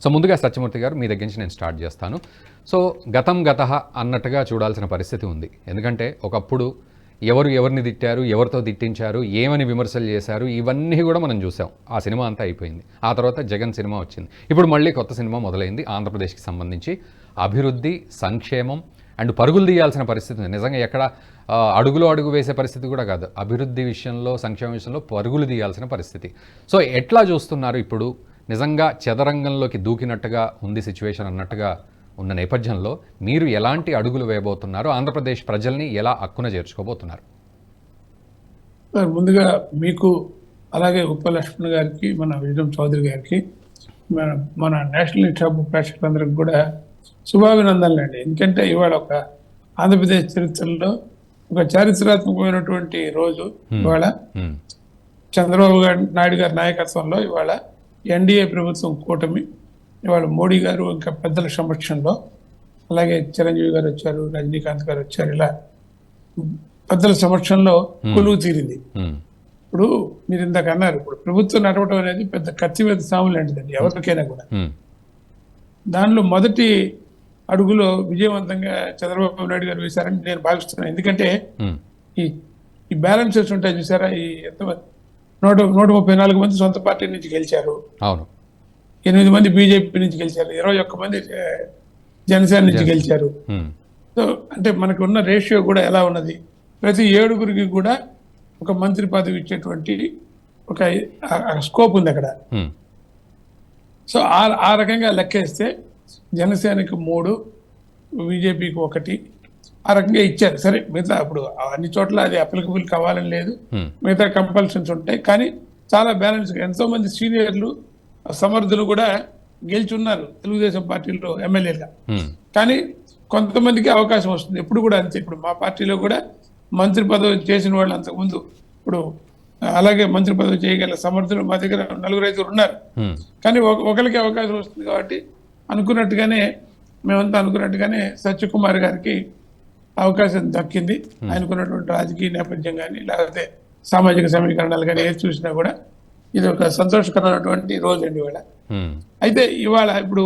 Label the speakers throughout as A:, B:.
A: So ముందుగా సత్యమూర్తి గారు మీ దగ్గర నుంచి నేను స్టార్ట్ చేస్తాను. సో గతం గతః అన్నట్టుగా చూడాల్సిన పరిస్థితి ఉంది. ఎందుకంటే ఒకప్పుడు ఎవరిని తిట్టారు, ఎవరితో తిట్టించారు, ఏమని విమర్శలు చేశారు, ఇవన్నీ కూడా మనం చూసాం. ఆ సినిమా అంతా అయిపోయింది. ఆ తర్వాత జగన్ సినిమా వచ్చింది. ఇప్పుడు మళ్ళీ కొత్త సినిమా మొదలైంది. ఆంధ్రప్రదేశ్కి సంబంధించి అభివృద్ధి, సంక్షేమం అండ్ పరుగులు తీయాల్సిన పరిస్థితి ఉంది. నిజంగా ఎక్కడ అడుగు వేసే పరిస్థితి కూడా కాదు. అభివృద్ధి విషయంలో, సంక్షేమ విషయంలో పరుగులు తీయాల్సిన పరిస్థితి. సో ఎట్లా చూస్తున్నారు ఇప్పుడు? నిజంగా చదరంగంలోకి దూకినట్టుగా ఉంది సిచ్యువేషన్ అన్నట్టుగా ఉన్న నేపథ్యంలో మీరు ఎలాంటి అడుగులు వేయబోతున్నారు? ఆంధ్రప్రదేశ్ ప్రజల్ని ఎలా హక్కున చేర్చుకోబోతున్నారు?
B: ముందుగా మీకు, అలాగే ఉపలక్ష్మణ్ గారికి, మన విజయం చౌదరి గారికి, మన నేషనల్ ఇన్స్టాప్ ప్రేక్షకులందరికీ కూడా శుభాభినందనలు అండి. ఎందుకంటే ఇవాళ ఒక ఆంధ్రప్రదేశ్ చరిత్రలో ఒక చారిత్రాత్మకమైనటువంటి రోజు. ఇవాళ చంద్రబాబు నాయుడు గారి నాయకత్వంలో ఇవాళ ఎన్డీఏ ప్రభుత్వం కూటమి, ఇవాళ మోడీ గారు ఇంకా పెద్దల సమక్షంలో, అలాగే చిరంజీవి గారు వచ్చారు, రజనీకాంత్ గారు వచ్చారు, ఇలా పెద్దల సమక్షంలో కొలువు తీరింది. ఇప్పుడు మీరు ఇందాక అన్నారు, ఇప్పుడు ప్రభుత్వం నడవడం అనేది పెద్ద కత్తి మీద సాము లాంటిదండి ఎవరికైనా కూడా. దానిలో మొదటి అడుగులో విజయవంతంగా చంద్రబాబు నాయుడు గారు వేశారని నేను భావిస్తున్నాను. ఎందుకంటే ఈ బ్యాలెన్సెస్ ఉంటాయి చూసారా, ఈ ఎంతమంది 134 మంది సొంత పార్టీ నుంచి గెలిచారు, 8 మంది బీజేపీ నుంచి గెలిచారు, 21 మంది జనసేన నుంచి గెలిచారు. సో అంటే మనకు ఉన్న రేషియో కూడా ఎలా ఉన్నది, ప్రతి 7గురికి కూడా ఒక మంత్రి పదవి ఇచ్చేటువంటి ఒక స్కోప్ ఉంది అక్కడ. సో ఆ రకంగా లెక్కేస్తే జనసేనకి 3, బీజేపీకి 1, ఆ రకంగా ఇచ్చారు. సరే, మిగతా ఇప్పుడు అన్ని చోట్ల అది అప్లికబుల్ కావాలని లేదు, మిగతా కంపల్షన్స్ ఉంటాయి. కానీ చాలా బ్యాలెన్స్, ఎంతో మంది సీనియర్లు సమర్థులు కూడా గెలిచున్నారు తెలుగుదేశం పార్టీలో ఎమ్మెల్యేగా. కానీ కొంతమందికి అవకాశం వస్తుంది, ఎప్పుడు కూడా అంతే. ఇప్పుడు మా పార్టీలో కూడా మంత్రి పదవి చేసిన వాళ్ళు అంతకుముందు, ఇప్పుడు అలాగే మంత్రి పదవి చేయగల సమర్థులు మా దగ్గర 4-5 ఉన్నారు. కానీ ఒకరికి అవకాశం వస్తుంది కాబట్టి మేమంతా అనుకున్నట్టుగానే సత్యకుమార్ గారికి అవకాశం దక్కింది. ఆయనకున్నటువంటి రాజకీయ నేపథ్యం కానీ, లేకపోతే సామాజిక సమీకరణాలు కానీ ఏది చూసినా కూడా ఇది ఒక సంతోషకరమైనటువంటి రోజు అండి ఇవాళ. అయితే ఇవాళ ఇప్పుడు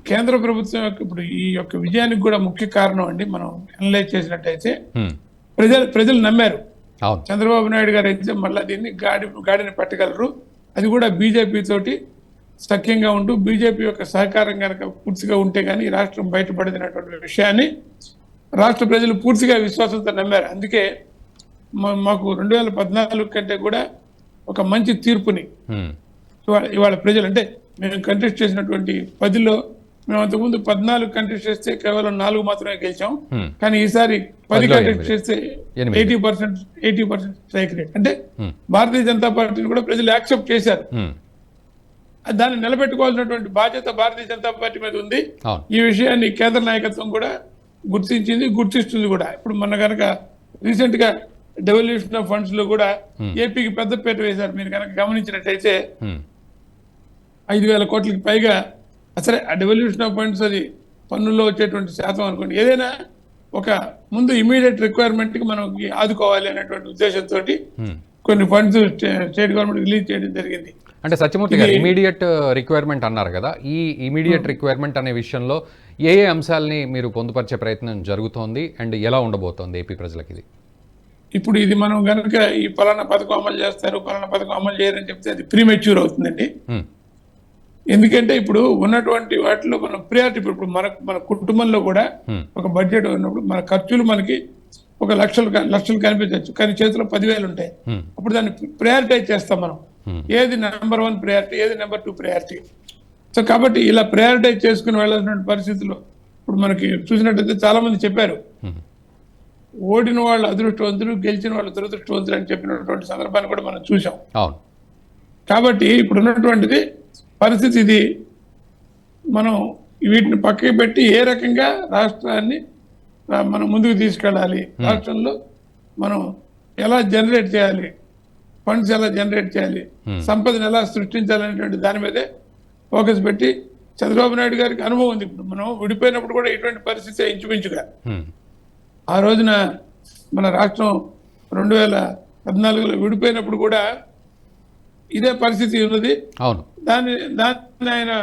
B: కేంద్ర ప్రభుత్వం యొక్క ఇప్పుడు ఈ యొక్క విజయానికి కూడా ముఖ్య కారణం అండి, మనం అనలైజ్ చేసినట్టయితే ప్రజలు నమ్మారు. చంద్రబాబు నాయుడు గారు అయితే మళ్ళీ దీన్ని గాడిని పట్టగలరు, అది కూడా బీజేపీ తోటి సఖ్యంగా ఉంటూ బీజేపీ యొక్క సహకారం కనుక పూర్తిగా ఉంటే కానీ రాష్ట్రం బయటపడేటువంటి విషయాన్ని రాష్ట్ర ప్రజలు పూర్తిగా విశ్వాసంతో నమ్మారు. అందుకే మాకు 2014 కంటే కూడా ఒక మంచి తీర్పుని ఇవాళ ప్రజలు, అంటే మేము కంటెస్ట్ చేసినటువంటి 10లో మేము అంతకుముందు 14 కంటెస్ట్ చేస్తే కేవలం 4 మాత్రమే గెలిచాం. కానీ ఈసారి 10 కంటెస్ట్ చేస్తే 80% స్ట్రైక్ రేట్. అంటే భారతీయ జనతా పార్టీని కూడా ప్రజలు యాక్సెప్ట్ చేశారు. దాన్ని నిలబెట్టుకోవాల్సినటువంటి బాధ్యత భారతీయ జనతా పార్టీ మీద ఉంది. ఈ విషయాన్ని కేంద్ర నాయకత్వం కూడా గుర్తిస్తుంది కూడా. ఇప్పుడు మన కనుక రీసెంట్ గా డెవల్యూషన్ ఆఫ్ ఫండ్స్ లో కూడా ఏపీకి పెద్దపీట వేశారు. మీరు కనుక గమనించినట్టయితే 5,000 కోట్లకి పైగా. సరే, ఆ డెవల్యూషన్ ఆఫ్ ఫండ్స్ అది పన్నుల్లో వచ్చేటువంటి శాతం అనుకోండి. ఏదైనా ఒక ముందు ఇమీడియట్ రిక్వైర్మెంట్ కి మనం ఆదుకోవాలి అనేటువంటి ఉద్దేశంతో కొన్ని ఫండ్స్ స్టేట్ గవర్నమెంట్ రిలీజ్ చేయడం జరిగింది.
A: అంటే సత్యమూర్తి గారు ఇమీడియట్ రిక్వైర్మెంట్ అన్నారు కదా, ఈ ఇమీడియట్ రిక్వైర్మెంట్ అనే విషయంలో ఏ అంశాలని మీరు పొందుపరిచే ప్రయత్నం జరుగుతోంది అండ్ ఎలా ఉండబోతోంది ఏపీ ప్రజలకి ఇది?
B: ఇప్పుడు ఇది మనం కనుక ఈ పలానా పథకం అమలు చేస్తారు, పలానా పథకం అమలు చేయరని చెప్తే అది ప్రీమెచ్యూర్ అవుతుందండి. ఎందుకంటే ఇప్పుడు ఉన్నటువంటి వాటిలో మనం ప్రియారిటీ, ఇప్పుడు మన కుటుంబంలో కూడా ఒక బడ్జెట్ ఉన్నప్పుడు మన ఖర్చులు మనకి ఒక లక్షలు కనిపించవచ్చు, కానీ చేతిలో 10,000 ఉంటాయి. అప్పుడు దాన్ని ప్రయారిటైజ్ చేస్తాం మనం, ఏది నెంబర్ 1 ప్రయారిటీ, ఏది నెంబర్ 2 ప్రయారిటీ. సో కాబట్టి ఇలా ప్రయారిటైజ్ చేసుకుని వెళ్ళాల్సిన పరిస్థితుల్లో ఇప్పుడు మనకి చూసినట్టయితే చాలా మంది చెప్పారు, ఓడిన వాళ్ళు అదృష్టవంతులు, గెలిచిన వాళ్ళు దురదృష్టవంతులు అని చెప్పినటువంటి సందర్భాన్ని కూడా మనం చూసాం. కాబట్టి ఇప్పుడు ఉన్నటువంటిది పరిస్థితి ఇది. మనం వీటిని పక్కకి పెట్టి ఏ రకంగా రాష్ట్రాన్ని మనం ముందుకు తీసుకెళ్ళాలి, రాష్ట్రంలో మనం ఎలా జనరేట్ చేయాలి, ఫండ్స్ ఎలా జనరేట్ చేయాలి, సంపదను ఎలా సృష్టించాలనేటువంటి దాని మీదే ఫోకస్ పెట్టి చంద్రబాబు నాయుడు గారికి అనుభవం ఉంది. ఇప్పుడు మనం విడిపోయినప్పుడు కూడా ఇటువంటి పరిస్థితి ఇంచుమించుగా. ఆ రోజున మన రాష్ట్రం 2014లో విడిపోయినప్పుడు కూడా ఇదే పరిస్థితి ఉన్నది. దాన్ని ఆయన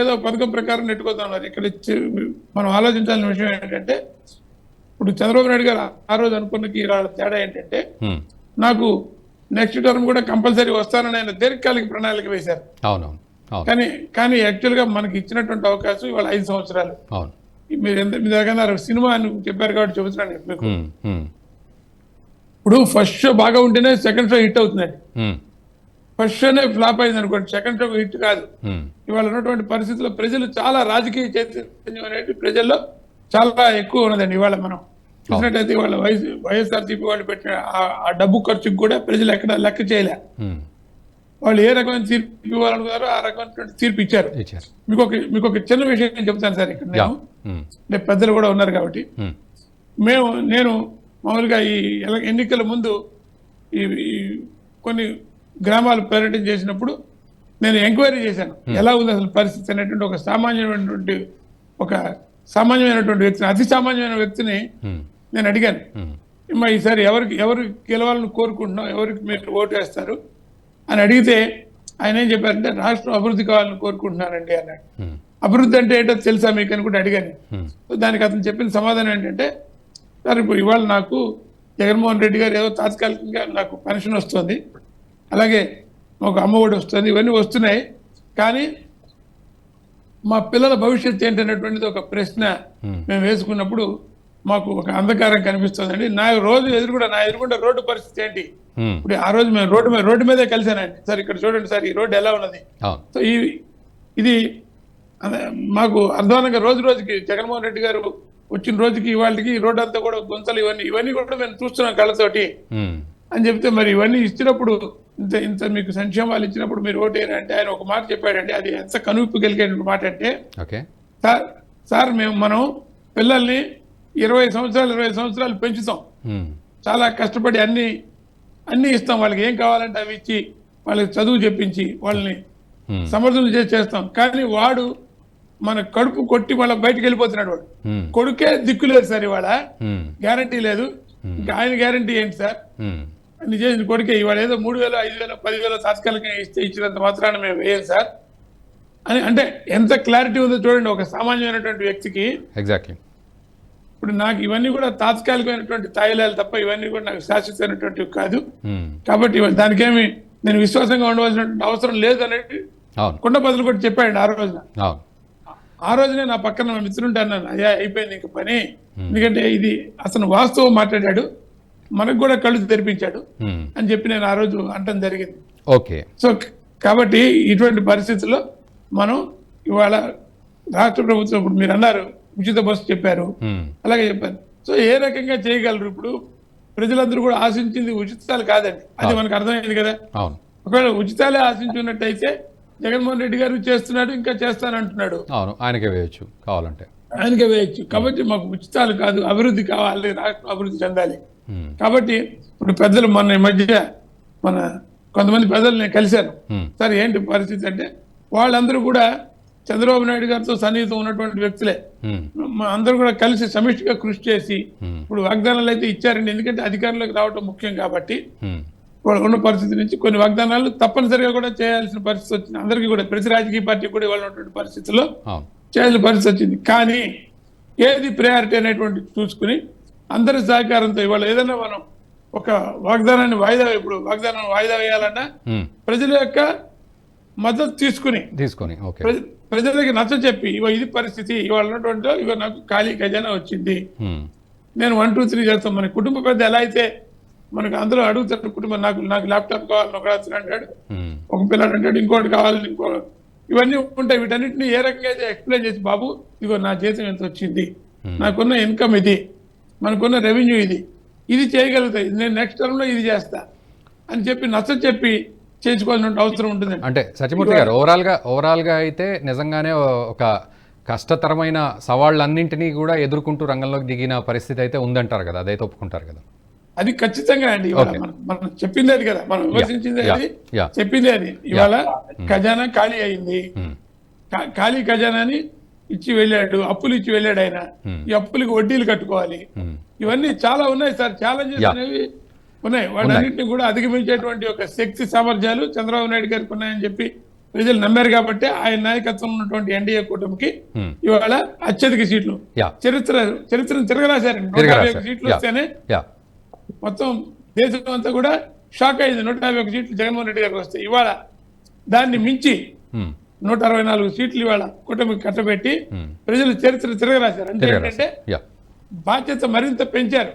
B: ఏదో పథకం ప్రకారం నెట్టుకోతా ఉన్నారు. ఇక్కడ మనం ఆలోచించాల్సిన విషయం ఏంటంటే, ఇప్పుడు చంద్రబాబు నాయుడు గారు ఆ రోజు అనుకున్నకి వాళ్ళ తేడా ఏంటంటే, నాకు నెక్స్ట్ టర్మ్ కూడా కంపల్సరీ వస్తానని ఆయన దీర్ఘకాలిక ప్రణాళిక వేశారు.
A: అవునవును.
B: కానీ యాక్చువల్గా మనకి ఇచ్చినటువంటి అవకాశం ఇవాళ 5 సంవత్సరాలు.
A: అవును.
B: మీ దగ్గర సినిమా అని చెప్పారు కాబట్టి చెబుతున్నాను మీకు. ఇప్పుడు ఫస్ట్ షో బాగా ఉంటేనే సెకండ్ షో హిట్ అవుతుందండి. ఫస్ట్ షోనే ఫ్లాప్ అయింది అనుకోండి, సెకండ్ షో హిట్ కాదు. ఇవాళ ఉన్నటువంటి పరిస్థితుల్లో ప్రజలు చాలా రాజకీయ చైతన్యం అనేది ప్రజల్లో చాలా ఎక్కువ ఉన్నదండి. ఇవాళ మనం చూసినట్టయితే ఇవాళ వైఎస్ఆర్సీపీ వాళ్ళు పెట్టిన ఆ డబ్బు ఖర్చుకు కూడా ప్రజలు ఎక్కడ లెక్క చేయలే. వాళ్ళు ఏ రకమైన తీర్పు ఇవ్వాలనుకున్నారో ఆ రకమైన తీర్పు ఇచ్చారు. మీకు ఒక చిన్న విషయం నేను చెప్తాను సార్. ఇక్కడ నేను పెద్దలు కూడా ఉన్నారు కాబట్టి, నేను మామూలుగా ఈ ఎన్నికల ముందు ఈ కొన్ని గ్రామాలు పర్యటన చేసినప్పుడు నేను ఎంక్వైరీ చేశాను, ఎలా ఉంది అసలు పరిస్థితి అనేటువంటి ఒక సామాన్యమైనటువంటి వ్యక్తిని, అతి సామాన్యమైన వ్యక్తిని నేను అడిగాను, ఈసారి ఎవరు గెలవాలని కోరుకుంటున్నాం, ఎవరికి మీరు ఓటు వేస్తారు అని అడిగితే ఆయన ఏం చెప్పారంటే, రాష్ట్రం అభివృద్ధి కావాలని కోరుకుంటున్నానండి అన్నాడు. అభివృద్ధి అంటే ఏంటో తెలుసా మీకు అని కూడా అడిగాను. సో దానికి అతను చెప్పిన సమాధానం ఏంటంటే, సార్ ఇప్పుడు ఇవాళ నాకు జగన్మోహన్ రెడ్డి గారు ఏదో తాత్కాలికంగా నాకు పెన్షన్ వస్తుంది, అలాగే ఒక అమ్మఒడి వస్తుంది, ఇవన్నీ వస్తున్నాయి, కానీ మా పిల్లల భవిష్యత్తు ఏంటనేటువంటిది ఒక ప్రశ్న మేము వేసుకున్నప్పుడు మాకు ఒక అంధకారం కనిపిస్తుందండి. నా ఎదురుకుండా రోడ్డు పరిస్థితి ఏంటి, ఇప్పుడు ఆ రోజు మేము రోడ్డు మీదే కలిసానండి. సార్ ఇక్కడ చూడండి సార్, ఈ రోడ్డు ఎలా ఉన్నది. సో ఇది మాకు అర్థవంతంగా రోజుకి జగన్మోహన్ రెడ్డి గారు వచ్చిన రోజుకి ఇవాళకి రోడ్డు అంతా కూడా గుంతలు ఇవన్నీ కూడా మేము చూస్తున్నాం కళ్ళతోటి అని చెప్తే, మరి ఇవన్నీ ఇచ్చినప్పుడు ఇంత మీకు సంక్షేమాలు ఇచ్చినప్పుడు మీరు ఓటేరా అంటే ఆయన ఒక మాట చెప్పాడండి. అది ఎంత కనువిప్పు కలిగేటువంటి మాట అంటే, సార్ మనం పిల్లల్ని 20 సంవత్సరాలు పెంచుతాం, చాలా కష్టపడి అన్ని ఇస్తాం, వాళ్ళకి ఏం కావాలంటే అవి ఇచ్చి వాళ్ళకి చదువు చెప్పించి వాళ్ళని సమర్థులు చేస్తాం, కానీ వాడు మన కడుపు కొట్టి మళ్ళీ బయటకు వెళ్ళిపోతున్నాడు. వాడు కొడుకే దిక్కు లేదు సార్, ఇవాళ గ్యారంటీ లేదు, ఇంకా ఆయన గ్యారంటీ ఏంటి సార్ అని చేసిన కొడుకే ఇవాళ ఏదో 3,000, 5,000, 10,000 తాత్కాలికంగా ఇచ్చినంత మాత్రాన మేము వేయం సార్ అని అంటే ఎంత క్లారిటీ ఉందో చూడండి ఒక సామాన్యమైనటువంటి వ్యక్తికి.
A: ఎగ్జాక్ట్లీ.
B: ఇప్పుడు నాకు ఇవన్నీ కూడా తాత్కాలికమైనటువంటి తాయిలాలు తప్ప ఇవన్నీ కూడా నాకు శాశ్వతమైనటువంటివి కాదు, కాబట్టి దానికేమి నేను విశ్వాసంగా ఉండవలసినటువంటి అవసరం లేదు అనేది కుండబద్దలు కూడా చెప్పాడు ఆ రోజునే నా పక్కన నా మిత్రుంటే అన్నాను, అయ్యా అయిపోయింది ఇంక పని, ఎందుకంటే ఇది అసలు వాస్తవం మాట్లాడాడు, మనకు కూడా కళ్ళు తెరిపించాడు అని చెప్పి నేను ఆ రోజు అంటం జరిగింది. సో కాబట్టి ఇటువంటి పరిస్థితుల్లో మనం ఇవాళ రాష్ట్ర ప్రభుత్వం, ఇప్పుడు మీరు అన్నారు ఉచిత బస్సు చెప్పారు, అలాగే చెప్పారు. సో ఏ రకంగా చేయగలరు? ఇప్పుడు ప్రజలందరూ కూడా ఆశించింది ఉచితాలు కాదండి, అది మనకు అర్థమైంది కదా. ఒకవేళ ఉచితాలే ఆశించున్నట్టయితే జగన్మోహన్ రెడ్డి గారు చేస్తున్నాడు, ఇంకా చేస్తానంటున్నాడు,
A: ఆయనకే వేయచ్చు, కావాలంటే
B: ఆయనకే వేయచ్చు. కాబట్టి మాకు ఉచితాలు కాదు, అభివృద్ధి కావాలి, రాష్ట్రం అభివృద్ధి చెందాలి. కాబట్టి ఇప్పుడు పెద్దలు మన మధ్య కొంతమంది పెద్దలు నేను కలిశాను, సరే ఏంటి పరిస్థితి అంటే, వాళ్ళందరూ కూడా చంద్రబాబు నాయుడు గారితో సన్నిహితం ఉన్నటువంటి వ్యక్తులే, అందరూ కూడా కలిసి సమిష్టిగా కృషి చేసి ఇప్పుడు వాగ్దానాలు అయితే ఇచ్చారండి, ఎందుకంటే అధికారంలోకి రావడం ముఖ్యం కాబట్టి వాళ్ళు ఉన్న పరిస్థితి నుంచి కొన్ని వాగ్దానాలు తప్పనిసరిగా కూడా చేయాల్సిన పరిస్థితి వచ్చింది. అందరికీ కూడా, ప్రతి రాజకీయ పార్టీ కూడా ఇవాళ ఉన్నటువంటి పరిస్థితుల్లో చేయాల్సిన పరిస్థితి వచ్చింది. కానీ ఏది ప్రయారిటీ అనేటువంటి చూసుకుని అందరి సహకారంతో ఇవాళ ఏదైనా మనం ఒక వాగ్దానాన్ని వాయిదా వేయాలన్నా ప్రజల యొక్క మద్దతు తీసుకుని ప్రజలకి నచ్చ చెప్పి ఇది పరిస్థితి, ఇవాళ ఉన్నటువంటి ఇవాళ నాకు ఖాళీ ఖజానా వచ్చింది, నేను 1, 2, 3 చేస్తాం. మన కుటుంబ పెద్ద ఎలా అయితే మనకు అందులో అడుగుతాడు, కుటుంబం నాకు ల్యాప్టాప్ కావాలని ఒక రాత్రి అంటాడు, ఒక పిల్లడు అంటాడు, ఇంకోటి కావాలని ఇవన్నీ ఉంటాయి. వీటన్నిటిని ఏ రకంగా అయితే ఎక్స్ప్లెయిన్ చేసి, బాబు ఇదిగో నా జీతం ఎంత వచ్చింది, నాకున్న ఇన్కమ్ ఇది, మనకున్న రెవెన్యూ ఇది చేయగలుగుతాయి, నేను నెక్స్ట్ టర్మ్ లో ఇది చేస్తా అని చెప్పి నచ్చ చెప్పి చేసుకోవాల్సిన అవసరం ఉంటుంది.
A: అంటే సత్యమూర్తి గారు ఓవరాల్ గా అయితే నిజంగానే ఒక కష్టతరమైన సవాళ్ళన్నింటినీ కూడా ఎదుర్కొంటూ రంగంలోకి దిగిన పరిస్థితి అయితే ఉందంటారు కదా, అదైతే ఒప్పుకుంటారు కదా?
B: అది ఖచ్చితంగా అండి. మనం చెప్పింది అది కదా, మనం విమర్శించింది అది, చెప్పింది అది. ఇవాళ ఖజానా ఖాళీ అయింది, ఖాళీ ఖజానాని ఇచ్చి వెళ్ళాడు, అప్పులు ఇచ్చి వెళ్ళాడు ఆయన, ఈ అప్పులకి వడ్డీలు కట్టుకోవాలి, ఇవన్నీ చాలా ఉన్నాయి సార్, ఛాలెంజెస్ అనేవి ఉన్నాయి. వాటన్నింటినీ కూడా అధిగమించేటువంటి ఒక శక్తి సామర్థ్యాలు చంద్రబాబు నాయుడు గారికి ఉన్నాయని చెప్పి ప్రజలు నమ్మారు కాబట్టి ఆయన నాయకత్వం ఉన్నటువంటి ఎన్డీఏ కూటమికి
A: Hmm.
B: ఇవాళ అత్యధిక సీట్లు
A: Yeah.
B: చరిత్రను తిరగరాశారండి. 151 సీట్లు వస్తేనే
A: యా
B: మొత్తం దేశం అంతా కూడా షాక్ అయింది. 151 సీట్లు జగన్మోహన్ రెడ్డి గారికి వస్తాయి. ఇవాళ దాన్ని మించి 164 సీట్లు ఇవాళ కూటమికి కట్టబెట్టి ప్రజలు చరిత్ర తిరగరాశారు. అంటే ఏంటంటే
A: యా
B: బాధ్యత మరింత పెంచారు.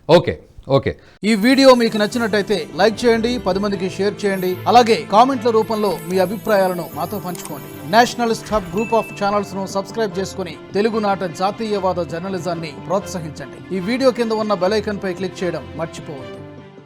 A: ఓకే ఓకే
C: ఈ వీడియో మీకు నచ్చినట్టయితే లైక్ చేయండి, 10 మందికి షేర్ చేయండి. అలాగే కామెంట్ల రూపంలో మీ అభిప్రాయాలను మాతో పంచుకోండి. Nationalist hub group of channels ను సబ్స్క్రైబ్ చేసుకుని తెలుగునాట జాతీయవాద జర్నలిజాన్ని ప్రోత్సహించండి. ఈ వీడియో కింద ఉన్న బెల్ ఐకాన్ పై క్లిక్ చేయడం మర్చిపోవద్దు.